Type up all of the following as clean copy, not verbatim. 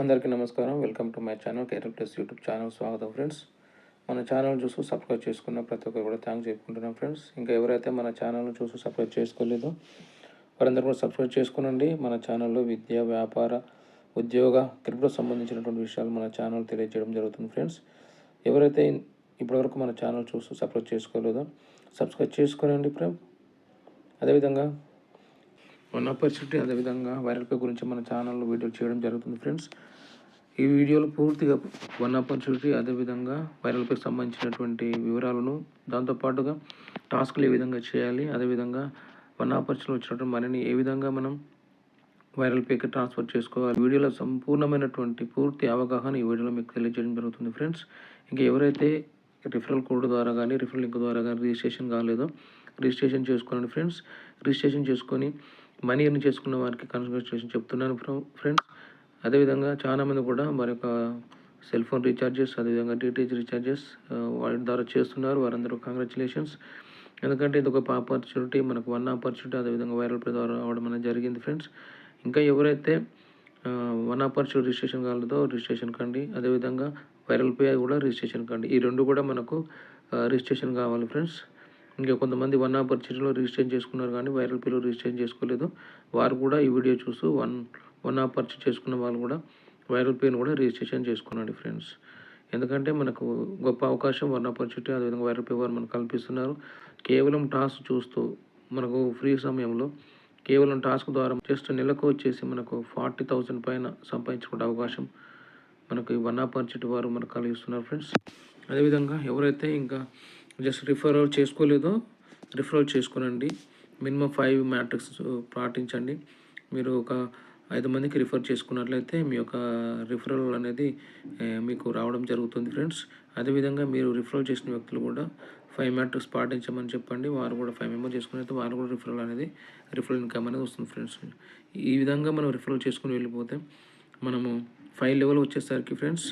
అందరికీ నమస్కారం. Welcome to my channel Kerala plus YouTube channel స్వాగతం ఫ్రెండ్స్. మన ఛానల్ చూస్తూ సబ్స్క్రైబ్ చేసుకున్న ప్రతి ఒక్కరు కూడా థ్యాంక్స్ చెప్పుకుంటున్నాం ఫ్రెండ్స్. ఇంకా ఎవరైతే మన ఛానల్ చూస్తూ సబ్స్క్రైబ్ చేసుకోలేదో వారందరూ కూడా సబ్స్క్రైబ్ చేసుకునండి. మన ఛానల్లో విద్య, వ్యాపార, ఉద్యోగ, క్రిప్టో సంబంధించినటువంటి విషయాలు మన ఛానల్ తెలియజేయడం జరుగుతుంది ఫ్రెండ్స్. ఎవరైతే ఇప్పటివరకు మన ఛానల్ చూస్తూ సబ్స్క్రైబ్ చేసుకోలేదో సబ్స్క్రైబ్ చేసుకోనండి ఫ్రెండ్. అదేవిధంగా వన్ ఆపర్చునిటీ, అదేవిధంగా వైరల్ పే గురించి మన ఛానల్లో వీడియోలు చేయడం జరుగుతుంది ఫ్రెండ్స్. ఈ వీడియోలో పూర్తిగా వన్ ఆపర్చునిటీ, అదేవిధంగా వైరల్ పేకి సంబంధించినటువంటి వివరాలను, దాంతోపాటుగా టాస్క్లు ఏ విధంగా చేయాలి, అదేవిధంగా వన్ ఆపర్చునిటీ వచ్చినటువంటి మనీని ఏ విధంగా మనం వైరల్ పేకి ట్రాన్స్ఫర్ చేసుకోవాలి, వీడియోలో సంపూర్ణమైనటువంటి పూర్తి అవగాహన ఈ వీడియోలో మీకు తెలియజేయడం జరుగుతుంది ఫ్రెండ్స్. ఇంకా ఎవరైతే రిఫరల్ కోడ్ ద్వారా కానీ రిఫరల్ లింక్ ద్వారా కానీ రిజిస్ట్రేషన్ కాలేదో రిజిస్ట్రేషన్ చేసుకోండి ఫ్రెండ్స్. రిజిస్ట్రేషన్ చేసుకొని మనీ ఎర్న్ చేసుకున్న వారికి కంగ్రాచులేషన్ చెప్తున్నాను ఫ్రెండ్స్. అదేవిధంగా చాలామంది కూడా మరి యొక్క సెల్ ఫోన్ రీఛార్జెస్, అదేవిధంగా డిటిహెచ్ రీఛార్జెస్ వాటి ద్వారా చేస్తున్నారు. వారందరూ కంగ్రాచులేషన్స్. ఎందుకంటే ఇది ఒక ఆపర్చునిటీ, మనకు వన్ ఆపర్చునిటీ, అదేవిధంగా వైరల్ పే ద్వారా రావడం అనేది జరిగింది ఫ్రెండ్స్. ఇంకా ఎవరైతే వన్ ఆపర్చునిటీ రిజిస్ట్రేషన్ కాలేదో రిజిస్ట్రేషన్ కండి, అదేవిధంగా వైరల్ పే కూడా రిజిస్ట్రేషన్ కండి. ఈ రెండు కూడా మనకు రిజిస్ట్రేషన్ కావాలి ఫ్రెండ్స్. ఇంకా కొంతమంది వన్ ఆపర్చునిటీలో రిజిస్ట్రేషన్ చేసుకున్నారు కానీ వైరల్ పేలో రిజిస్ట్రేషన్ చేసుకోలేదు. వారు కూడా ఈ వీడియో చూస్తూ వన్ ఆపర్చునిటీ చేసుకున్న వాళ్ళు కూడా వైరల్ పేను కూడా రిజిస్ట్రేషన్ చేసుకోనండి ఫ్రెండ్స్. ఎందుకంటే మనకు గొప్ప అవకాశం వన్ ఆపర్చునిటీ, అదేవిధంగా వైరల్ పే వారు మనకు కల్పిస్తున్నారు. కేవలం టాస్క్ చూస్తూ మనకు ఫ్రీ సమయంలో కేవలం టాస్క్ ద్వారా జస్ట్ నెలకు వచ్చేసి మనకు 40,000 పైన సంపాదించుకునే అవకాశం మనకు ఈ వన్ ఆపర్చునిటీ వారు మనకు కలిగిస్తున్నారు ఫ్రెండ్స్. అదేవిధంగా ఎవరైతే ఇంకా జస్ట్ రిఫరల్ చేసుకోలేదో రిఫరల్ చేసుకోనండి. మినిమం 5 మ్యాట్రిక్స్ పాటించండి. మీరు ఒక 5 మందికి రిఫర్ చేసుకున్నట్లయితే మీ యొక్క రిఫరల్ అనేది మీకు రావడం జరుగుతుంది ఫ్రెండ్స్. అదేవిధంగా మీరు రిఫరల్ చేసిన వ్యక్తులు కూడా 5 మ్యాట్రిక్స్ పాటించమని చెప్పండి. వారు కూడా 5 మెంబర్ చేసుకున్నట్లయితే వారు కూడా రిఫరల్ ఇన్కమ్ అనేది వస్తుంది ఫ్రెండ్స్. ఈ విధంగా మనం రిఫరల్ చేసుకుని వెళ్ళిపోతే మనము 5 లెవెల్ వచ్చేసరికి ఫ్రెండ్స్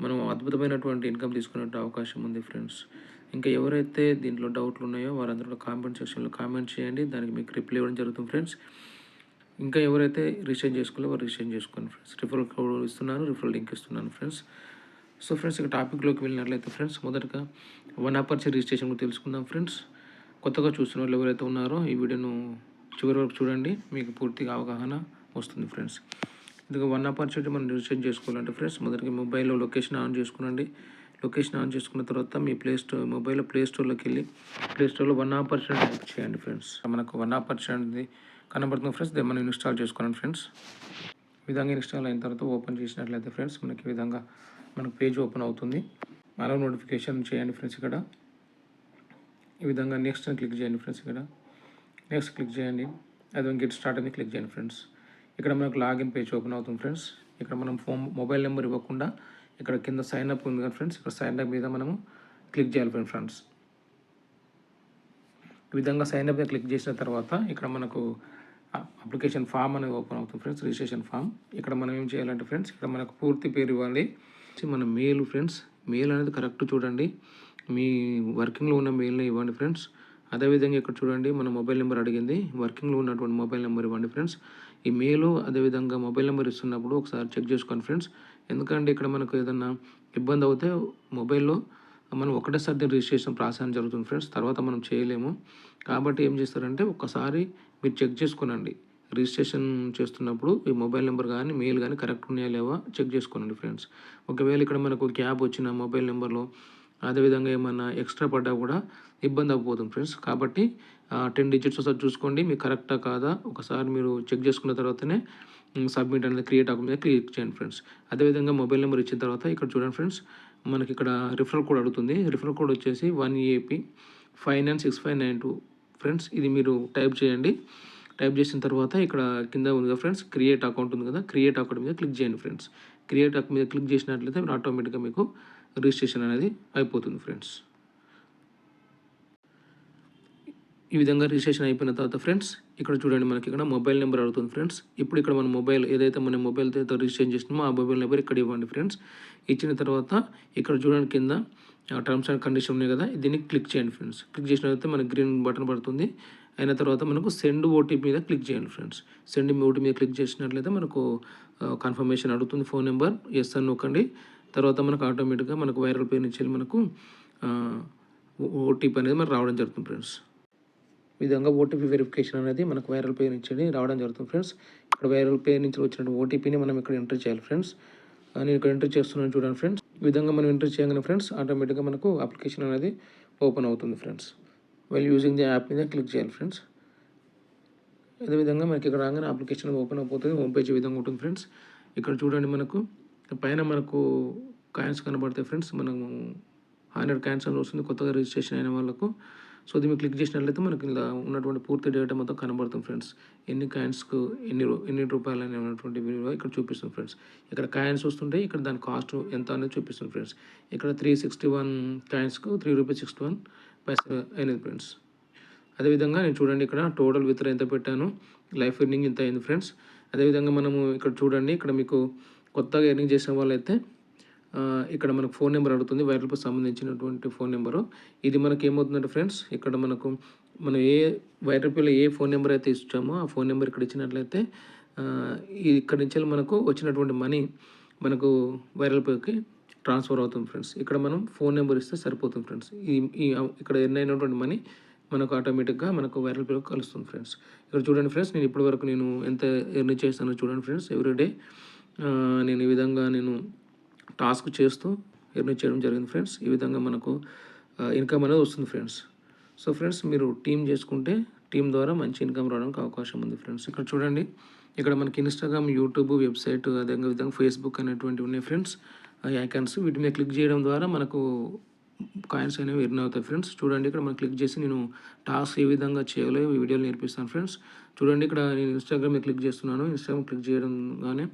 మనం అద్భుతమైనటువంటి ఇన్కమ్ తీసుకునే అవకాశం ఉంది ఫ్రెండ్స్. ఇంకా ఎవరైతే దీంట్లో డౌట్లు ఉన్నాయో వారందరూ కామెంట్ సెక్షన్లో కామెంట్ చేయండి. దానికి మీకు రిప్లై ఇవ్వడం జరుగుతుంది ఫ్రెండ్స్. ఇంకా ఎవరైతే రిజిస్ట్రేషన్ చేసుకోలేదో వారు రిజిస్ట్రేషన్ చేసుకోండి ఫ్రెండ్స్. రిఫరల్ కోడ్ ఇస్తున్నాను, రిఫరల్ లింక్ ఇస్తున్నాను ఫ్రెండ్స్. సో ఫ్రెండ్స్, ఇక టాపిక్లోకి వెళ్ళినట్లయితే ఫ్రెండ్స్, మొదటగా వన్ ఆపర్చునిటీ రిజిస్ట్రేషన్ గురించి తెలుసుకుందాం ఫ్రెండ్స్. కొత్తగా చూస్తున్న వాళ్ళు ఎవరైతే ఉన్నారో ఈ వీడియోను చివరి వరకు చూడండి, మీకు పూర్తిగా అవగాహన వస్తుంది ఫ్రెండ్స్. ఇదిగో వన్ ఆపర్చునిటీ మనం రిజిస్ట్రేషన్ చేసుకోవాలంటే ఫ్రెండ్స్, మొదటిగా మొబైల్లో లొకేషన్ ఆన్ చేసుకునండి. లొకేషన్ ఆన్ చేసుకున్న తర్వాత మీ మొబైల్లో ప్లేస్టోర్లోకి వెళ్ళి ప్లేస్టోర్లో వన్ ఆపర్చునిటీ టైప్ చేయండి ఫ్రెండ్స్. మనకు వన్ ఆపర్చునిటీ కనబడుతుంది ఫ్రెండ్స్. మనం ఇన్స్టాల్ చేసుకోండి ఫ్రెండ్స్. ఈ విధంగా ఇన్స్టాల్ అయిన తర్వాత ఓపెన్ చేసినట్లయితే ఫ్రెండ్స్ మనకి ఈ విధంగా మనకు పేజ్ ఓపెన్ అవుతుంది. అలా నోటిఫికేషన్ చేయండి ఫ్రెండ్స్. ఇక్కడ ఈ విధంగా నెక్స్ట్ అని క్లిక్ చేయండి ఫ్రెండ్స్. ఇక్కడ నెక్స్ట్ క్లిక్ చేయండి. అదే గెట్ స్టార్ట్ అని క్లిక్ చేయండి ఫ్రెండ్స్. ఇక్కడ మనకు లాగిన్ పేజ్ ఓపెన్ అవుతుంది ఫ్రెండ్స్. ఇక్కడ మనం మొబైల్ నెంబర్ ఇవ్వకుండా ఇక్కడ కింద సైన్ అప్ ఉంది కదా ఫ్రెండ్స్, ఇక్కడ సైన్ అప్ మీద మనము క్లిక్ చేయాలి ఫ్రెండ్స్. ఈ విధంగా సైన్ అప్ మీద క్లిక్ చేసిన తర్వాత ఇక్కడ మనకు అప్లికేషన్ ఫామ్ అనేది ఓపెన్ అవుతుంది ఫ్రెండ్స్, రిజిస్ట్రేషన్ ఫామ్. ఇక్కడ మనం ఏం చేయాలంటే ఫ్రెండ్స్, ఇక్కడ మనకు పూర్తి పేరు ఇవ్వాలి. మన మెయిల్ ఫ్రెండ్స్, మెయిల్ అనేది కరెక్ట్ చూడండి, మీ వర్కింగ్లో ఉన్న మెయిల్ని ఇవ్వండి ఫ్రెండ్స్. అదేవిధంగా ఇక్కడ చూడండి మన మొబైల్ నెంబర్ అడిగింది, వర్కింగ్లో ఉన్నటువంటి మొబైల్ నెంబర్ ఇవ్వండి ఫ్రెండ్స్. ఈ మెయిల్ అదేవిధంగా మొబైల్ నెంబర్ ఇస్తున్నప్పుడు ఒకసారి చెక్ చేసుకోండి ఫ్రెండ్స్. ఎందుకంటే ఇక్కడ మనకు ఏదన్నా ఇబ్బంది అవుతే మొబైల్లో మనం ఒకటేసారి దీని రిజిస్ట్రేషన్ ప్రాసెస్ జరుగుతుంది ఫ్రెండ్స్, తర్వాత మనం చేయలేము. కాబట్టి ఏం చేస్తారంటే ఒకసారి మీరు చెక్ చేసుకోనండి. రిజిస్ట్రేషన్ చేస్తున్నప్పుడు ఈ మొబైల్ నెంబర్ కానీ మెయిల్ కానీ కరెక్ట్ ఉన్నాయా లేవా చెక్ చేసుకోనండి ఫ్రెండ్స్. ఒకవేళ ఇక్కడ మనకు గ్యాప్ వచ్చిన మొబైల్ నెంబర్లో అదేవిధంగా ఏమన్నా ఎక్స్ట్రా పడ్డా కూడా ఇబ్బంది అయిపోతుంది ఫ్రెండ్స్. కాబట్టి 10 డిజిట్స్ ఒకసారి చూసుకోండి మీకు కరెక్టా కాదా ఒకసారి మీరు చెక్ చేసుకున్న తర్వాతనే సబ్మిట్ అనేది క్రియేట్ అవ్వకుండా క్లిక్ చేయండి ఫ్రెండ్స్. అదేవిధంగా మొబైల్ నెంబర్ ఇచ్చిన తర్వాత ఇక్కడ చూడండి ఫ్రెండ్స్, మనకి ఇక్కడ రిఫరల్ కోడ్ అడుగుతుంది. రిఫరల్ కోడ్ వచ్చేసి 1AP596592 ఫ్రెండ్స్. ఇది మీరు టైప్ చేయండి. టైప్ చేసిన తర్వాత ఇక్కడ కింద ఉంది కదా ఫ్రెండ్స్, క్రియేట్ అకౌంట్ ఉంది కదా, క్రియేట్ అకౌంట్ మీద క్లిక్ చేయండి ఫ్రెండ్స్. క్రియేట్ అకౌంట్ మీద క్లిక్ చేసినట్లయితే ఆటోమేటిక్గా మీకు రిజిస్ట్రేషన్ అనేది అయిపోతుంది ఫ్రెండ్స్. ఈ విధంగా రిజిస్ట్రేషన్ అయిపోయిన తర్వాత ఫ్రెండ్స్ ఇక్కడ చూడండి మనకి ఇక్కడ మొబైల్ నెంబర్ అడుగుతుంది ఫ్రెండ్స్. ఇప్పుడు ఇక్కడ మన మొబైల్ ఏదైతే మన మొబైల్తో రిజిస్ట్రేషన్ చేస్తున్నామో ఆ మొబైల్ నెంబర్ ఇక్కడ ఇవ్వండి ఫ్రెండ్స్. ఇచ్చిన తర్వాత ఇక్కడ చూడండి కింద టర్మ్స్ అండ్ కండిషన్ ఉన్నాయి కదా, దీన్ని క్లిక్ చేయండి ఫ్రెండ్స్. క్లిక్ చేసిన తర్వాత మనకి గ్రీన్ బటన్ పడుతుంది. అయిన తర్వాత మనకు సెండ్ ఓటీపీ మీద క్లిక్ చేయండి ఫ్రెండ్స్. సెండ్ ఓటీపీ మీద క్లిక్ చేసినట్లయితే మనకు కన్ఫర్మేషన్ అడుగుతుంది ఫోన్ నెంబర్. ఎస్ అని నొక్కండి. తర్వాత మనకు ఆటోమేటిక్గా మనకు వైరల్ పే నుంచి మనకు ఓటీపీ అనేది మనకు రావడం జరుగుతుంది ఫ్రెండ్స్. ఈ విధంగా ఓటీపీ వెరిఫికేషన్ అనేది మనకు వైరల్ పే నుంచి రావడం జరుగుతుంది ఫ్రెండ్స్. ఇక్కడ వైరల్ పే నుంచి వచ్చిన ఓటీపీని మనం ఇక్కడ ఎంటర్ చేయాలి ఫ్రెండ్స్. నేను ఇక్కడ ఎంటర్ చేస్తున్నాను చూడండి ఫ్రెండ్స్. ఈ విధంగా మనం ఎంటర్ చేయగానే ఫ్రెండ్స్ ఆటోమేటిక్గా మనకు అప్లికేషన్ అనేది ఓపెన్ అవుతుంది friends. While using the app మీద క్లిక్ చేయాలి ఫ్రెండ్స్. అదేవిధంగా మనకి ఇక్కడ రాగానే అప్లికేషన్ ఓపెన్ అయిపోతుంది. హోమ్ పేజ్ ఈ విధంగా ఉంటుంది ఫ్రెండ్స్. ఇక్కడ చూడండి మనకు పైన మనకు కాయిన్స్ కనబడతాయి ఫ్రెండ్స్. మనము 100 కాయిన్స్ అని వస్తుంది కొత్తగా రిజిస్ట్రేషన్ అయిన వాళ్ళకు. సో దీన్ని క్లిక్ చేసినట్లయితే మనకి ఇలా ఉన్నటువంటి పూర్తి డేటా మొత్తం కనబడుతుంది ఫ్రెండ్స్. ఎన్ని కాయిన్స్కు ఎన్ని రూపాయలు అనేటువంటి విలువ ఇక్కడ చూపిస్తుంది ఫ్రెండ్స్. ఇక్కడ కాయిన్స్ వస్తుంటే ఇక్కడ దాని కాస్ట్ ఎంత అనేది చూపిస్తుంది ఫ్రెండ్స్. ఇక్కడ 361 కాయిన్స్కు ₹3.61 అయినది ఫ్రెండ్స్. అదేవిధంగా నేను చూడండి ఇక్కడ టోటల్ విత్డ్రా ఎంత పెట్టాను, లైఫ్ ఎర్నింగ్ ఇంత అయింది ఫ్రెండ్స్. అదేవిధంగా మనము ఇక్కడ చూడండి ఇక్కడ మీకు కొత్తగా ఎర్నింగ్ చేసిన వాళ్ళైతే ఇక్కడ మనకు ఫోన్ నెంబర్ అడుగుతుంది, వైరల్కు సంబంధించినటువంటి ఫోన్ నెంబరు. ఇది మనకి ఏమవుతుందంటే ఫ్రెండ్స్ ఇక్కడ మనం వైరల్పేలో ఏ ఫోన్ నెంబర్ అయితే ఇచ్చామో ఆ ఫోన్ నెంబర్ ఇక్కడ ఇచ్చినట్లయితే ఇక్కడ నుంచి మనకు వచ్చినటువంటి మనీ మనకు వైరల్పేకి ట్రాన్స్ఫర్ అవుతుంది ఫ్రెండ్స్. ఇక్కడ మనం ఫోన్ నెంబర్ ఇస్తే సరిపోతుంది ఫ్రెండ్స్. ఇక్కడ ఎర్న్ అయినటువంటి మనీ మనకు ఆటోమేటిక్గా మనకు వైరల్ పేలో కలుస్తుంది ఫ్రెండ్స్. ఇక్కడ చూడండి ఫ్రెండ్స్ నేను ఇప్పటివరకు నేను ఎంత ఎర్న్ చేస్తానో చూడండి ఫ్రెండ్స్. ఎవ్రీడే నేను ఈ విధంగా టాస్క్ చేస్తూ ఎర్న్ చేయడం జరిగింది ఫ్రెండ్స్. ఈ విధంగా మనకు ఇన్కమ్ అనేది వస్తుంది ఫ్రెండ్స్. సో ఫ్రెండ్స్ మీరు టీం చేసుకుంటే టీం ద్వారా మంచి ఇన్కమ్ రావడానికి అవకాశం ఉంది ఫ్రెండ్స్. ఇక్కడ చూడండి ఇక్కడ మనకి ఇన్స్టాగ్రామ్, యూట్యూబ్, వెబ్సైట్, అదేవిధంగా ఫేస్బుక్ అనేటువంటివి ఉన్నాయి ఫ్రెండ్స్. ఐకాన్స్ వీటి మీద క్లిక్ చేయడం ద్వారా మనకు కాయిన్స్ అనేవి ఎర్న్ అవుతాయి ఫ్రెండ్స్. చూడండి ఇక్కడ మనం క్లిక్ చేసి నేను టాస్క్ ఏ విధంగా చేయాలో ఈ వీడియోలో నేర్పిస్తాను ఫ్రెండ్స్. చూడండి ఇక్కడ నేను ఇన్స్టాగ్రామ్ మీద క్లిక్ చేస్తున్నాను. ఇన్స్టాగ్రామ్ క్లిక్ చేయడంగానే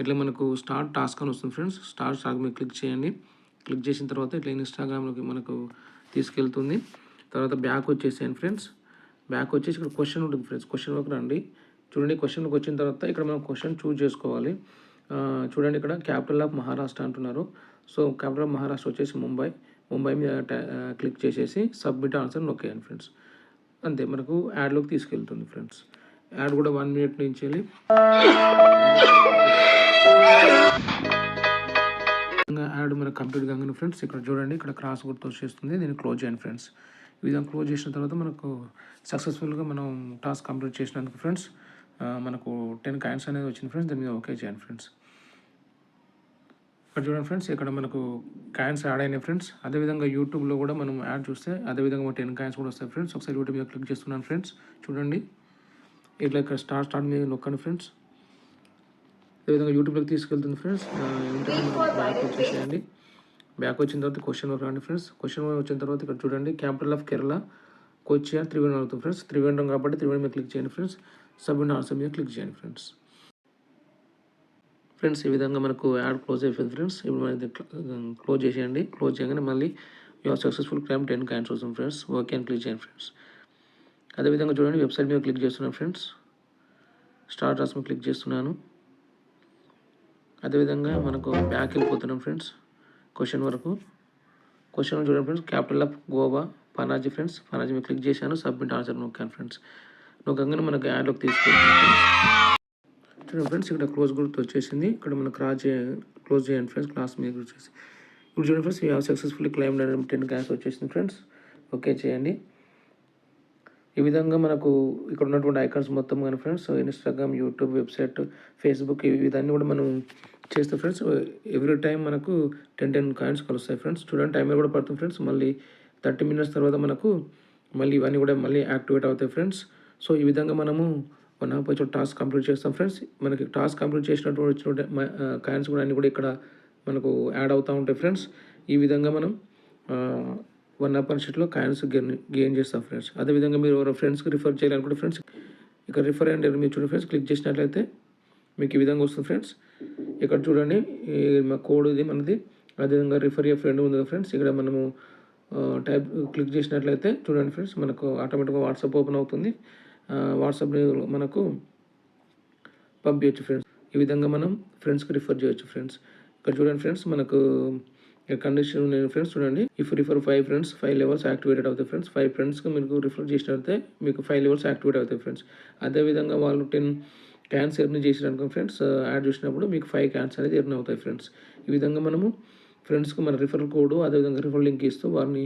ఇట్లా మనకు స్టార్ట్ టాస్క్ అని వస్తుంది ఫ్రెండ్స్. స్టార్ట్ టాస్క్ మీద క్లిక్ చేయండి. క్లిక్ చేసిన తర్వాత ఇట్లా ఇన్స్టాగ్రామ్లోకి మనకు తీసుకెళ్తుంది. తర్వాత బ్యాక్ వచ్చేసేయండి ఫ్రెండ్స్. బ్యాక్ వచ్చేసి ఇక్కడ క్వశ్చన్ ఉంటుంది ఫ్రెండ్స్. క్వశ్చన్లోకి రండి. చూడండి క్వశ్చన్కి వచ్చిన తర్వాత ఇక్కడ మనం క్వశ్చన్ చూజ్ చేసుకోవాలి. చూడండి ఇక్కడ క్యాపిటల్ ఆఫ్ మహారాష్ట్ర అంటున్నారు. సో క్యాపిటల్ ఆఫ్ మహారాష్ట్ర వచ్చేసి ముంబై మీద క్లిక్ చేసేసి సబ్మిట్ ఆన్సర్ నొక్కేయండి ఫ్రెండ్స్. అంతే మనకు యాడ్లోకి తీసుకెళ్తుంది ఫ్రెండ్స్. యాడ్ కూడా 1 మినిట్ నుంచి వెళ్ళి యాడ్ మనకు కంప్లీట్ కాగానే ఫ్రెండ్స్ ఇక్కడ చూడండి ఇక్కడ క్రాస్ గుర్తు వచ్చేస్తుంది. దీన్ని క్లోజ్ చేయండి ఫ్రెండ్స్. ఈ విధంగా క్లోజ్ చేసిన తర్వాత మనకు సక్సెస్ఫుల్గా మనం టాస్క్ కంప్లీట్ చేసినందుకు ఫ్రెండ్స్ మనకు 10 కాయిన్స్ అనేది వచ్చింది ఫ్రెండ్స్. దీని మీద ఓకే చేయండి ఫ్రెండ్స్. ఇక్కడ చూడండి ఫ్రెండ్స్ ఇక్కడ మనకు కాయిన్స్ యాడ్ అయినాయి ఫ్రెండ్స్. అదేవిధంగా యూట్యూబ్లో కూడా మనం యాడ్ చూస్తే అదేవిధంగా 10 కాయిన్స్ కూడా వస్తాయి ఫ్రెండ్స్. ఒకసారి యూట్యూబ్ మీద క్లిక్ చేస్తున్నాను ఫ్రెండ్స్. చూడండి ఇట్లా ఇక్కడ స్టార్ట్ మీద నొక్కండి ఫ్రెండ్స్. అదేవిధంగా యూట్యూబ్లోకి తీసుకెళ్తుంది ఫ్రెండ్స్. బ్యాక్ వచ్చేసేయండి. బ్యాక్ వచ్చిన తర్వాత క్వశ్చన్ వర్క్ రండి ఫ్రెండ్స్. క్వశ్చన్ వర్క్ వచ్చిన తర్వాత ఇక్కడ చూడండి క్యాపిటల్ ఆఫ్ కేరళ కొచ్చిన్ త్రివేంద్రం అవుతుంది ఫ్రెండ్స్. త్రివేంద్రం కాబట్టి త్రివేంద్రం మీద క్లిక్ చేయండి ఫ్రెండ్స్. సబ్మిట్ ఆన్సర్ మీద క్లిక్ చేయండి ఫ్రెండ్స్. ఫ్రెండ్స్ ఈ విధంగా మనకు యాడ్ క్లోజ్ అయిపోయింది ఫ్రెండ్స్. ఇప్పుడు మనకి క్లోజ్ చేసేయండి. క్లోజ్ చేయగానే మళ్ళీ యువర్ సక్సెస్ఫుల్ క్లైమ్ 10 కాయిన్స్ వస్తుంది ఫ్రెండ్స్. ఓకే అని క్లిక్ చేయండి ఫ్రెండ్స్. అదేవిధంగా చూడండి వెబ్సైట్ మీద క్లిక్ చేస్తున్నాను ఫ్రెండ్స్. స్టార్ట్ టాస్క్ మీద క్లిక్ చేస్తున్నాను. అదేవిధంగా మనకు బ్యాక్ వెళ్ళిపోతున్నాం ఫ్రెండ్స్. క్వశ్చన్ చూడండి friends capital of Goa Panaji friends. Panaji మీద క్లిక్ చేశాను. సబ్మిట్ ఆన్సర్ నొక్కాను ఫ్రెండ్స్. నొక్కగానే మనకు యాడ్లోకి తీసుకెళ్తాను చూడండి ఫ్రెండ్స్. ఇక్కడ క్లోజ్ గుర్తు వచ్చేసింది. ఇక్కడ మనం క్లోజ్ చేయండి ఫ్రెండ్స్. క్లాస్ మీద వచ్చేసి ఇప్పుడు చూడండి friends you have successfully claimed 10 coins వచ్చేసింది ఫ్రెండ్స్. ఓకే చేయండి. ఈ విధంగా మనకు ఇక్కడ ఉన్నటువంటి ఐకాన్స్ మొత్తం కానీ friends Instagram, YouTube, website, Facebook ఇవన్నీ కూడా మనం చేస్తే ఫ్రెండ్స్ ఎవ్రీ టైం మనకు 10 కాయిన్స్ కలుస్తాయి ఫ్రెండ్స్. చూడండి టైమర్ కూడా పడుతుంది ఫ్రెండ్స్. మళ్ళీ 30 మినిట్స్ తర్వాత మనకు మళ్ళీ ఇవన్నీ కూడా మళ్ళీ యాక్టివేట్ అవుతాయి ఫ్రెండ్స్. సో ఈ విధంగా మనము 1 hour వచ్చి టాస్క్ కంప్లీట్ చేస్తాం ఫ్రెండ్స్. మనకి టాస్క్ కంప్లీట్ చేసినటువంటి వచ్చిన కాయిన్స్ కూడా అన్నీ కూడా ఇక్కడ మనకు యాడ్ అవుతూ ఉంటాయి ఫ్రెండ్స్. ఈ విధంగా మనం 1 hour షీట్లో కాయిన్స్ గెయిన్ చేస్తాం ఫ్రెండ్స్. అదేవిధంగా మీరు ఎవరో ఫ్రెండ్స్కి రిఫర్ చేయాలనుకుంటే ఫ్రెండ్స్ ఇక్కడ రిఫర్ అండ్ మీరు చూడండి ఫ్రెండ్స్. క్లిక్ చేసినట్లయితే మీకు ఈ విధంగా వస్తుంది ఫ్రెండ్స్. ఇక్కడ చూడండి మా కోడ్ ఇది మనది. అదేవిధంగా రిఫర్ ఏ ఫ్రెండ్ ఉంది కదా ఫ్రెండ్స్. ఇక్కడ మనము క్లిక్ చేసినట్లయితే చూడండి ఫ్రెండ్స్ మనకు ఆటోమేటిక్గా వాట్సాప్ ఓపెన్ అవుతుంది. వాట్సాప్ని మనకు పంపించవచ్చు ఫ్రెండ్స్. ఈ విధంగా మనం ఫ్రెండ్స్కి రిఫర్ చేయొచ్చు ఫ్రెండ్స్. ఇక్కడ చూడండి ఫ్రెండ్స్ మనకు ఇక్కడ కండిషన్ ఉన్నాయి ఫ్రెండ్స్. చూడండి, if refer 5 friends 5 levels activated అవుతాయి ఫ్రెండ్స్. 5 ఫ్రెండ్స్కి మీకు రిఫర్ చేసినట్లయితే మీకు 5 లెవెల్స్ యాక్టివేట్ అవుతాయి ఫ్రెండ్స్. అదేవిధంగా వాళ్ళు 10 క్యాన్స్ ఎర్న్ చేసిననుకో ఫ్రెండ్స్, యాడ్ చేసినప్పుడు మీకు 5 క్యాన్స్ అనేది ఎర్న్ అవుతాయి ఫ్రెండ్స్. ఈ విధంగా మనము ఫ్రెండ్స్కి మన రిఫరల్ కోడ్ అదేవిధంగా రిఫరల్ లింక్ ఇస్తూ వారిని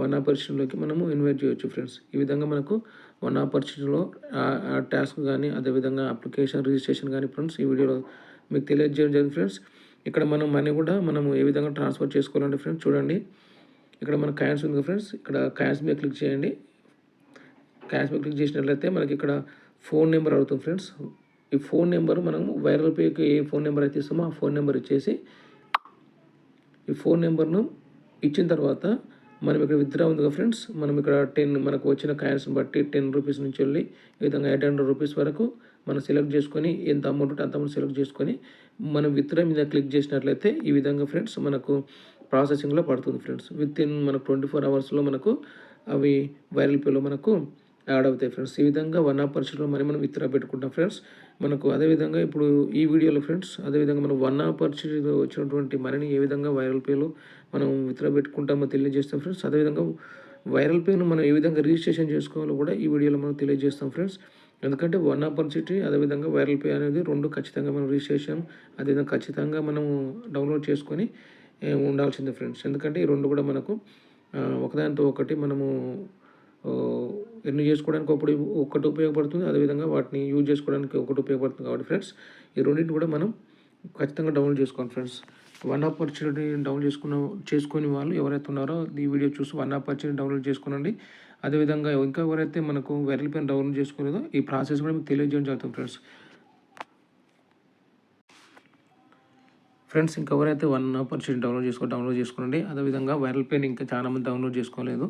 వన్ ఆపర్చునిటీలోకి మనము ఇన్వైట్ చేయొచ్చు ఫ్రెండ్స్. ఈ విధంగా మనకు వన్ ఆపర్చునిటీలో టాస్క్ కానీ అదేవిధంగా అప్లికేషన్ రిజిస్ట్రేషన్ కానీ ఫ్రెండ్స్ ఈ వీడియోలో మీకు తెలియజేయడం జరిగింది ఫ్రెండ్స్. ఇక్కడ మనం మనీ కూడా మనము ఏ విధంగా ట్రాన్స్ఫర్ చేసుకోవాలంటే ఫ్రెండ్స్ చూడండి, ఇక్కడ మన కాయిన్స్ ఉంది ఫ్రెండ్స్. ఇక్కడ కాయిన్స్ మీద క్లిక్ చేయండి. కాయిన్స్ మీద క్లిక్ చేసినట్లయితే మనకి ఇక్కడ ఫోన్ నెంబర్ అడుగుతుంది ఫ్రెండ్స్. ఈ ఫోన్ నెంబర్ మనము వైరల్ పేకి ఏ ఫోన్ నెంబర్ అయితే ఇస్తామో ఆ ఫోన్ నెంబర్ ఇచ్చేసి ఈ ఫోన్ నెంబర్ను ఇచ్చిన తర్వాత మనం ఇక్కడ విత్డ్రా ఉంది కదా ఫ్రెండ్స్, మనం ఇక్కడ 10 మనకు వచ్చిన కాయిన్స్ని బట్టి 10 రూపీస్ నుంచి వెళ్ళి ఈ విధంగా 800 రూపీస్ వరకు మనం సెలెక్ట్ చేసుకొని ఎంత అమౌంట్ ఉంటే అంత అమౌంట్ సెలెక్ట్ చేసుకొని మనం విత్డ్రా మీద క్లిక్ చేసినట్లయితే ఈ విధంగా ఫ్రెండ్స్ మనకు ప్రాసెసింగ్లో పడుతుంది ఫ్రెండ్స్. విత్ ఇన్ మనకు 24 అవర్స్లో మనకు అవి వైరల్ పేలో మనకు యాడ్ అవుతాయి ఫ్రెండ్స్. ఈ విధంగా వన్ ఆపర్చునిటీలో మనం విత్డ్రా పెట్టుకుంటాం ఫ్రెండ్స్. మనకు అదేవిధంగా ఇప్పుడు ఈ వీడియోలో ఫ్రెండ్స్ అదేవిధంగా మనం వన్ ఆపర్చునిటీలో వచ్చినటువంటి మనీని ఏ విధంగా వైరల్ పేలో మనం విత్డ్రా పెట్టుకుంటామో తెలియజేస్తాం ఫ్రెండ్స్. అదేవిధంగా వైరల్ పేను మనం ఏ విధంగా రిజిస్ట్రేషన్ చేసుకోవాలో కూడా ఈ వీడియోలో మనం తెలియజేస్తాం ఫ్రెండ్స్. ఎందుకంటే వన్ ఆపర్చునిటీ అదేవిధంగా వైరల్ పే అనేది రెండు ఖచ్చితంగా మనం రిజిస్ట్రేషన్ అదేవిధంగా ఖచ్చితంగా మనం డౌన్లోడ్ చేసుకొని ఉండాల్సిందే ఫ్రెండ్స్. ఎందుకంటే ఈ రెండు కూడా మనకు ఒకదానితో ఒకటి మనము ఎర్న్ చేసుకోవడానికి ఒకటి ఉపయోగపడుతుంది, అదేవిధంగా వాటిని యూజ్ చేసుకోవడానికి ఒకటి ఉపయోగపడుతుంది. కాబట్టి ఫ్రెండ్స్ ఈ రెండింటిని కూడా మనం ఖచ్చితంగా డౌన్లోడ్ చేసుకోండి ఫ్రెండ్స్. వన్ ఆపర్చునిటీ డౌన్లోడ్ చేసుకుని వాళ్ళు ఎవరైతే ఉన్నారో ఈ వీడియో చూసి వన్ ఆపర్చునిటీ డౌన్లోడ్ చేసుకోనండి. అదేవిధంగా ఇంకా ఎవరైతే మనకు వైరల్ పేను డౌన్లోడ్ చేసుకోలేదో ఈ ప్రాసెస్ కూడా మీకు తెలియజేయడం జరుగుతుంది ఫ్రెండ్స్. ఫ్రెండ్స్ ఇంకెవరైతే వన్ ఆపర్చునిటీ డౌన్లోడ్ చేసుకోండి. అదేవిధంగా వైరల్ పేని ఇంకా చాలామంది డౌన్లోడ్ చేసుకోలేదు.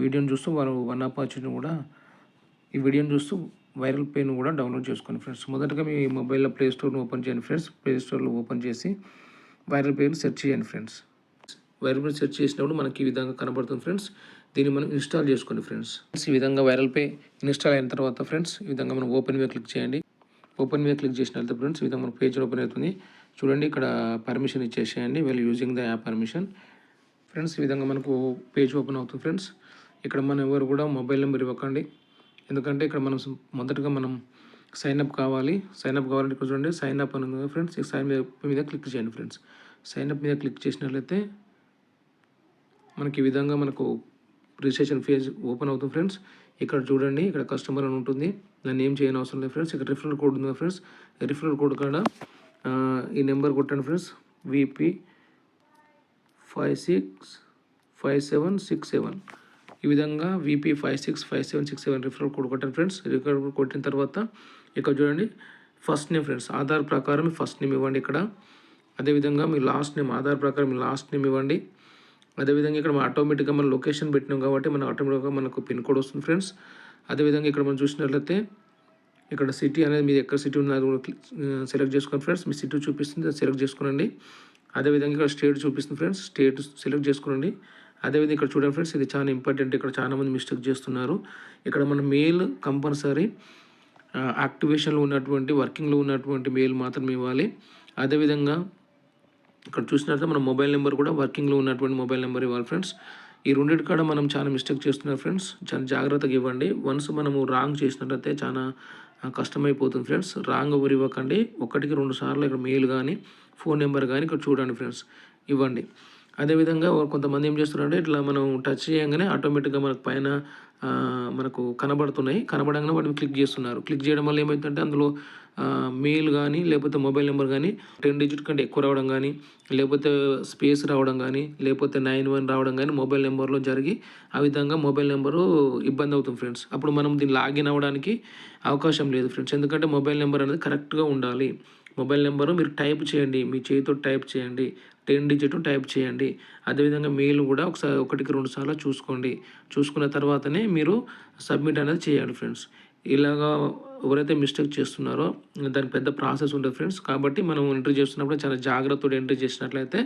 వీడియోని చూస్తూ వారు వన్ ఆపర్చునిటీ కూడా ఈ వీడియోని చూస్తూ వైరల్ పేను కూడా డౌన్లోడ్ చేసుకోండి ఫ్రెండ్స్. మొదటగా మీ మొబైల్లో ప్లే స్టోర్ను ఓపెన్ చేయండి ఫ్రెండ్స్. ప్లే స్టోర్లో ఓపెన్ చేసి వైరల్ పేను సెర్చ్ చేయండి ఫ్రెండ్స్. వైరల్ పే సెర్చ్ చేసినప్పుడు మనకి ఈ విధంగా కనబడుతుంది ఫ్రెండ్స్. దీన్ని మనం ఇన్స్టాల్ చేసుకోండి ఫ్రెండ్స్. ఈ విధంగా వైరల్ పే ఇన్స్టాల్ అయిన తర్వాత ఫ్రెండ్స్ ఈ విధంగా మనం ఓపెన్ మీద క్లిక్ చేయండి. ఓపెన్ మీద క్లిక్ చేసినట్లయితే ఫ్రెండ్స్ ఈ విధంగా మన పేజ్ ఓపెన్ అవుతుంది. చూడండి, ఇక్కడ పర్మిషన్ ఇచ్చేసేయండి, well using the app permission friends. ఈ విధంగా మనకు పేజ్ ఓపెన్ అవుతుంది ఫ్రెండ్స్. ఇక్కడ మనం ఎవరు కూడా మొబైల్ నెంబర్ ఇవ్వకండి, ఎందుకంటే ఇక్కడ మనం మొదటగా మనం సైన్అప్ కావాలంటే ఇక్కడ చూడండి సైన్ అప్ అని ఉంది ఫ్రెండ్స్. ఈ సైన్ మీద క్లిక్ చేయండి ఫ్రెండ్స్. సైన్ అప్ మీద క్లిక్ చేసినట్లయితే మనకి ఈ విధంగా మనకు రిజిస్ట్రేషన్ పేజ్ ఓపెన్ అవుతుంది ఫ్రెండ్స్. ఇక్కడ చూడండి, ఇక్కడ కస్టమర్ అని ఉంటుంది, దాన్ని ఏం చేయని అవసరం లేదు ఫ్రెండ్స్. ఇక్కడ రిఫరల్ కోడ్ ఉంది ఫ్రెండ్స్. రిఫరల్ కోడ్ కాడ ఈ నెంబర్ కొట్టండి ఫ్రెండ్స్, VP 565767. ఈ విధంగా VP 565767 రిఫరల్ కోడ్ కొట్టండి ఫ్రెండ్స్. రిఫరల్ కోడ్ కొట్టిన తర్వాత ఇక్కడ చూడండి ఫస్ట్ నేమ్ ఫ్రెండ్స్, ఆధార్ ప్రకారం ఫస్ట్ నేమ్ ఇవ్వండి ఇక్కడ. అదేవిధంగా మీ లాస్ట్ నేమ్ ఆధార్ ప్రకారం మీ లాస్ట్ నేమ్ ఇవ్వండి. అదేవిధంగా ఇక్కడ మనం ఆటోమేటిక్గా మనం లొకేషన్ పెట్టినాం కాబట్టి మన ఆటోమేటిక్గా మనకు పిన్ కోడ్ వస్తుంది ఫ్రెండ్స్. అదేవిధంగా ఇక్కడ మనం చూసినట్లయితే ఇక్కడ సిటీ అనేది మీరు ఎక్కడ సిటీ ఉన్నది కూడా సెలెక్ట్ చేసుకోండి ఫ్రెండ్స్. మీ సిటీ చూపిస్తుంది, అది సెలెక్ట్ చేసుకోనండి. అదేవిధంగా ఇక్కడ స్టేట్ చూపిస్తుంది ఫ్రెండ్స్, స్టేట్ సెలెక్ట్ చేసుకోండి. అదేవిధంగా ఇక్కడ చూడండి ఫ్రెండ్స్, ఇది చాలా ఇంపార్టెంట్. ఇక్కడ చాలామంది మిస్టేక్ చేస్తున్నారు. ఇక్కడ మన మెయిల్ కంపల్సరీ యాక్టివేషన్లో ఉన్నటువంటి వర్కింగ్లో ఉన్నటువంటి మెయిల్ మాత్రం ఇవ్వాలి. అదేవిధంగా ఇక్కడ చూసినట్లయితే మన మొబైల్ నెంబర్ కూడా వర్కింగ్లో ఉన్నటువంటి మొబైల్ నెంబర్ ఇవ్వాలి ఫ్రెండ్స్. ఈ రెండింటి కాడ మనం చాలా మిస్టేక్ చేస్తున్నారు ఫ్రెండ్స్, చాలా జాగ్రత్తగా ఇవ్వండి. వన్స్ మనము రాంగ్ చేసినట్లయితే చాలా కష్టమైపోతుంది ఫ్రెండ్స్. రాంగ్ ఎవరు ఇవ్వకండి. 1కి 2 సార్లు ఇక్కడ మెయిల్ కానీ ఫోన్ నెంబర్ కానీ ఇక్కడ చూడండి ఫ్రెండ్స్, ఇవ్వండి. అదేవిధంగా కొంతమంది ఏం చేస్తున్నారంటే ఇట్లా మనం టచ్ చేయగానే ఆటోమేటిక్గా మనకు పైన మనకు కనబడంగానే వాటిని క్లిక్ చేస్తున్నారు. క్లిక్ చేయడం వల్ల ఏమవుతుందంటే అందులో మెయిల్ కానీ లేకపోతే మొబైల్ నెంబర్ కానీ 10 డిజిట్ కంటే ఎక్కువ రావడం కానీ లేకపోతే స్పేస్ రావడం కానీ లేకపోతే 91 రావడం కానీ మొబైల్ నెంబర్లో జరిగి ఆ విధంగా మొబైల్ నెంబరు ఇబ్బంది అవుతుంది ఫ్రెండ్స్. అప్పుడు మనం దీన్ని లాగిన్ అవ్వడానికి అవకాశం లేదు ఫ్రెండ్స్. ఎందుకంటే మొబైల్ నెంబర్ అనేది కరెక్ట్గా ఉండాలి. మొబైల్ నెంబరు మీరు టైప్ చేయండి, మీ చేతితో టైప్ చేయండి, 10 డిజిట్ టైప్ చేయండి. అదేవిధంగా మెయిల్ కూడా 1కి 2 సార్లు చూసుకోండి. చూసుకున్న తర్వాతనే మీరు సబ్మిట్ అనేది చేయాలి ఫ్రెండ్స్. ఇలాగా ఎవరైతే మిస్టేక్ చేస్తున్నారో దానికి పెద్ద ప్రాసెస్ ఉంటుంది ఫ్రెండ్స్. కాబట్టి మనం ఎంట్రీ చేస్తున్నప్పుడు చాలా జాగ్రత్తగా ఎంట్రీ చేసినట్లయితే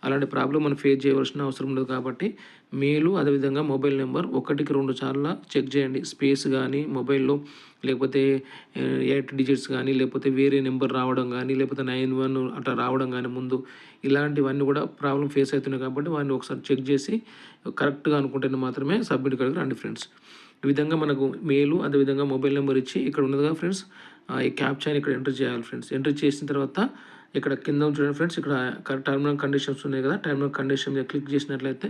అలాంటి ప్రాబ్లం మనం ఫేస్ చేయవలసిన అవసరం ఉండదు. కాబట్టి మెయిల్ అదేవిధంగా మొబైల్ నెంబర్ 1కి 2 సార్లు చెక్ చేయండి. స్పేస్ కానీ మొబైల్లో లేకపోతే 8 డిజిట్స్ కానీ లేకపోతే వేరే నెంబర్ రావడం కానీ లేకపోతే 91 అట్లా రావడం కానీ ముందు ఇలాంటివన్నీ కూడా ప్రాబ్లం ఫేస్ అవుతున్నాయి. కాబట్టి వాటిని ఒకసారి చెక్ చేసి కరెక్ట్గా అనుకుంటేనే మాత్రమే సబ్మిట్ కాడికి రండి ఫ్రెండ్స్. ఈ విధంగా మనకు మెయిల్ అదేవిధంగా మొబైల్ నెంబర్ ఇచ్చి ఇక్కడ ఉన్నదిగా ఫ్రెండ్స్ ఈ క్యాప్చాని ఇక్కడ ఎంటర్ చేయాలి ఫ్రెండ్స్. ఎంటర్ చేసిన తర్వాత ఇక్కడ కింద చూడండి ఫ్రెండ్స్, ఇక్కడ టర్మ్ అండ్ కండిషన్స్ ఉన్నాయి కదా, టర్మ్ అండ్ కండిషన్ మీద క్లిక్ చేసినట్లయితే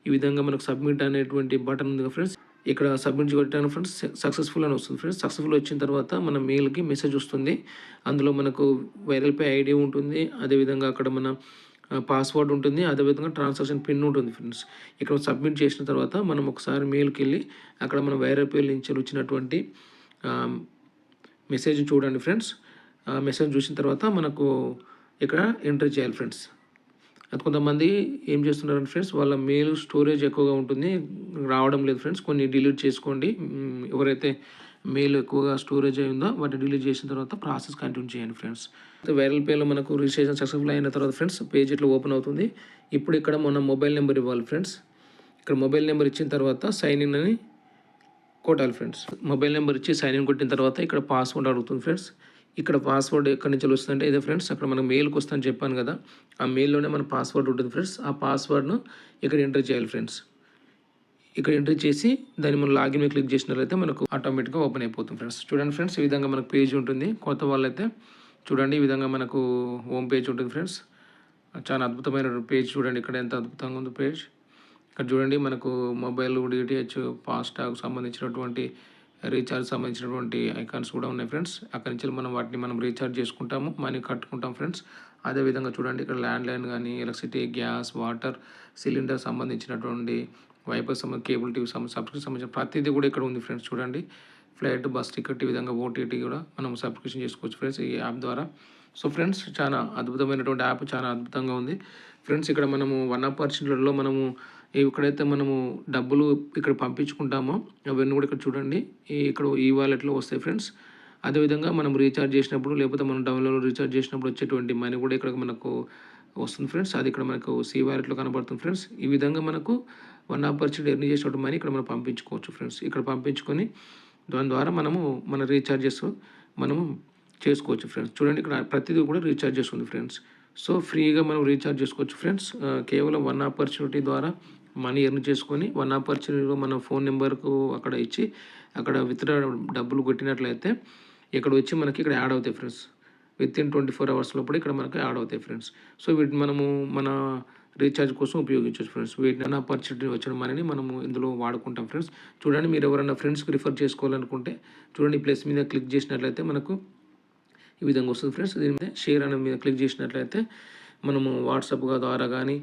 ఈ విధంగా మనకు సబ్మిట్ అనేటువంటి బటన్ ఉంది కదా ఫ్రెండ్స్. ఇక్కడ సబ్మిట్ కొట్టాను ఫ్రెండ్స్, సక్సెస్ఫుల్ అని వస్తుంది ఫ్రెండ్స్. సక్సెస్ఫుల్ వచ్చిన తర్వాత మన మెయిల్కి మెసేజ్ వస్తుంది. అందులో మనకు వైరల్ పే ఐడి ఉంటుంది, అదేవిధంగా అక్కడ మన పాస్వర్డ్ ఉంటుంది, అదేవిధంగా ట్రాన్సాక్షన్ పిన్ ఉంటుంది ఫ్రెండ్స్. ఇక్కడ సబ్మిట్ చేసిన తర్వాత మనం ఒకసారి మెయిల్కి వెళ్ళి అక్కడ మన వైరల్ పే నుంచి వచ్చినటువంటి మెసేజ్ చూడండి ఫ్రెండ్స్. మెసేజ్ చూసిన తర్వాత మనకు ఇక్కడ ఎంటర్ చేయాలి ఫ్రెండ్స్. అది కొంతమంది ఏం చేస్తున్నారంటే ఫ్రెండ్స్ వాళ్ళ మెయిల్ స్టోరేజ్ ఎక్కువగా ఉంటుంది, రావడం లేదు ఫ్రెండ్స్. కొన్ని డిలీట్ చేసుకోండి. ఎవరైతే మెయిల్ ఎక్కువగా స్టోరేజ్ అయిందో వాటిని డిలీట్ చేసిన తర్వాత ప్రాసెస్ కంటిన్యూ చేయండి ఫ్రెండ్స్. వైరల్ పేలో మనకు రిజిస్ట్రేషన్ సక్సెస్ఫుల్ అయిన తర్వాత ఫ్రెండ్స్ పేజ్ ఇట్లా ఓపెన్ అవుతుంది. ఇప్పుడు ఇక్కడ మన మొబైల్ నెంబర్ ఇవ్వాలి ఫ్రెండ్స్. ఇక్కడ మొబైల్ నెంబర్ ఇచ్చిన తర్వాత సైన్ ఇన్ అని కొట్టాలి ఫ్రెండ్స్. మొబైల్ నెంబర్ ఇచ్చి సైన్ ఇన్ కొట్టిన తర్వాత ఇక్కడ పాస్వర్డ్ అడుగుతుంది ఫ్రెండ్స్. ఇక్కడ పాస్వర్డ్ ఎక్కడి నుంచి వస్తుందంటే ఇదే ఫ్రెండ్స్, అక్కడ మనం మెయిల్కి వస్తుందని చెప్పాను కదా, ఆ మెయిల్లోనే మన పాస్వర్డ్ ఉంటుంది ఫ్రెండ్స్. ఆ పాస్వర్డ్ను ఇక్కడ ఎంటర్ చేయాలి ఫ్రెండ్స్. ఇక్కడ ఎంట్రీ చేసి దాన్ని మనం లాగిన్ మీద క్లిక్ చేసినట్లయితే మనకు ఆటోమేటిక్గా ఓపెన్ అయిపోతుంది ఫ్రెండ్స్. చూడండి ఫ్రెండ్స్, ఈ విధంగా మనకు పేజ్ ఉంటుంది. కొత్త వాళ్ళైతే చూడండి ఈ విధంగా మనకు హోమ్ పేజ్ ఉంటుంది ఫ్రెండ్స్. చాలా అద్భుతమైన పేజ్ చూడండి, ఇక్కడ ఎంత అద్భుతంగా ఉంది పేజ్. ఇక్కడ చూడండి మనకు మొబైల్, డిటిహెచ్, ఫాస్టాగ్ సంబంధించినటువంటి రీఛార్జ్ సంబంధించినటువంటి ఐకాన్స్ కూడా ఉన్నాయి ఫ్రెండ్స్. అక్కడి నుంచి మనం రీఛార్జ్ చేసుకుంటాము, మనీ కట్టుకుంటాం ఫ్రెండ్స్. అదేవిధంగా చూడండి ఇక్కడ ల్యాండ్లైన్ కానీ ఎలక్ట్రిసిటీ, గ్యాస్, వాటర్, సిలిండర్ సంబంధించినటువంటి వైపర్ కేబుల్ టీవీ సబ్స్క్రిప్షన్ సంబంధించిన ప్రతిదీ కూడా ఇక్కడ ఉంది ఫ్రెండ్స్. చూడండి ఫ్లైట్, బస్ టికెట్, ఈ విధంగా ఓటీటీ కూడా మనం సబ్స్క్రిప్షన్ చేసుకోవచ్చు ఫ్రెండ్స్ ఈ యాప్ ద్వారా. సో ఫ్రెండ్స్ చాలా అద్భుతమైనటువంటి యాప్, చాలా అద్భుతంగా ఉంది ఫ్రెండ్స్. ఇక్కడ మనము 1% మనము ఎక్కడైతే మనము డబ్బులు ఇక్కడ పంపించుకుంటామో అవన్నీ కూడా ఇక్కడ చూడండి ఇక్కడ ఈ వాలెట్లో వస్తాయి ఫ్రెండ్స్. అదేవిధంగా మనం రీఛార్జ్ చేసినప్పుడు లేకపోతే మనం డౌన్లోడ్ రీఛార్జ్ చేసినప్పుడు వచ్చేటువంటి మనీ కూడా ఇక్కడ మనకు వస్తుంది ఫ్రెండ్స్. అది ఇక్కడ మనకు సి వాలెట్లో కనబడుతుంది ఫ్రెండ్స్. ఈ విధంగా మనకు 1% ఎర్న్ చేసినట్టు మనీ ఇక్కడ మనం పంపించుకోవచ్చు ఫ్రెండ్స్. ఇక్కడ పంపించుకొని దాని ద్వారా మనము మన రీఛార్జెస్ మనము చేసుకోవచ్చు ఫ్రెండ్స్. చూడండి ఇక్కడ ప్రతిదీ కూడా రీఛార్జ్ చేస్తుంది ఫ్రెండ్స్. సో ఫ్రీగా మనం రీఛార్జ్ చేసుకోవచ్చు ఫ్రెండ్స్. కేవలం 1% ద్వారా మనీ ఎర్న్ చేసుకొని 1% మన ఫోన్ నెంబర్కు అక్కడ ఇచ్చి అక్కడ విత్డ్రా డబ్బులు కొట్టినట్లయితే ఇక్కడ వచ్చి మనకి ఇక్కడ యాడ్ అవుతాయి ఫ్రెండ్స్. వితిన్ 24 అవర్స్ లోపల ఇక్కడ మనకు యాడ్ అవుతాయి ఫ్రెండ్స్. సో వీటిని మనము మన రీఛార్జ్ కోసం ఉపయోగించవచ్చు ఫ్రెండ్స్. వీటిని 1% వచ్చిన మనీని మనము ఇందులో వాడుకుంటాం ఫ్రెండ్స్. చూడండి మీరు ఎవరైనా ఫ్రెండ్స్కి రిఫర్ చేసుకోవాలనుకుంటే చూడండి ప్లస్ మీద క్లిక్ చేసినట్లయితే మనకు ఈ విధంగా వస్తుంది ఫ్రెండ్స్. దీని మీద షేర్ అనే మీద క్లిక్ చేసినట్లయితే మనము వాట్సాప్ ద్వారా కానీ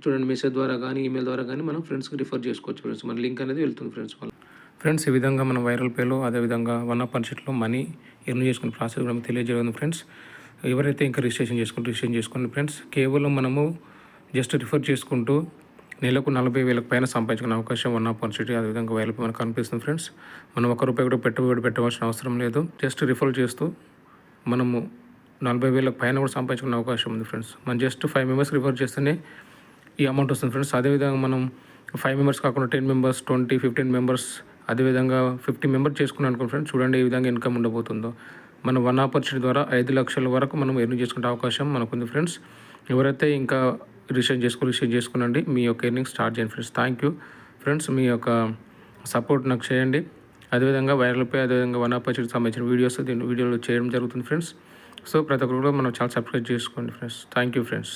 చూడండి మెసేజ్ ద్వారా కానీ ఈమెయిల్ ద్వారా కానీ మనం ఫ్రెండ్స్కి రిఫర్ చేసుకోవచ్చు ఫ్రెండ్స్. మన లింక్ అనేది వెళ్తుంది ఫ్రెండ్స్. ఈ విధంగా మనం వైరల్ పేలో అదేవిధంగా 1% మనీ ఎర్న్ చేసుకునే ప్రాసెస్ కూడా తెలియజేయడం ఫ్రెండ్స్. ఎవరైతే ఇంకా రిజిస్ట్రేషన్ చేసుకోండి ఫ్రెండ్స్. కేవలం మనము జస్ట్ రిఫర్ చేసుకుంటూ నెలకు 40,000 పైన సంపాదించుకునే అవకాశం 1% అదేవిధంగా వైరల్ పే మనకు కనిపిస్తుంది ఫ్రెండ్స్. మనం ₹1 కూడా పెట్టవలసిన అవసరం లేదు. జస్ట్ రిఫర్ చేస్తూ మనము 40,000 పైన కూడా సంపాదించుకునే అవకాశం ఉంది ఫ్రెండ్స్. మనం జస్ట్ 5 మెంబర్స్ రిఫర్ చేస్తేనే ఈ అమౌంట్ వస్తుంది ఫ్రెండ్స్. అదేవిధంగా మనం 5 మెంబర్స్ కాకుండా 10 మెంబర్స్, 20, 15 మెంబర్స్, అదేవిధంగా 50 మెంబర్స్ చేసుకున్నాం అనుకోండి ఫ్రెండ్స్. చూడండి ఈ విధంగా ఇన్కమ్ ఉండబోతుందో. మనం 1% ద్వారా 5 లక్షల వరకు మనం ఎర్న్ చేసుకునే అవకాశం మనకుంది ఫ్రెండ్స్. ఎవరైతే ఇంకా రిజిస్ట్రేషన్ చేసుకోనండి, మీ యొక్క ఎర్నింగ్ స్టార్ట్ చేయండి ఫ్రెండ్స్. థ్యాంక్ యూ ఫ్రెండ్స్, మీ యొక్క సపోర్ట్ నాకు చేయండి. అదేవిధంగా వైరల్ పే అదేవిధంగా 1% సంబంధించిన వీడియోలో చేయడం జరుగుతుంది ఫ్రెండ్స్. సో ప్రతి ఒక్కరు కూడా మనం చాలా సబ్స్క్రైబ్ చేసుకోండి ఫ్రెండ్స్. Thank you friends.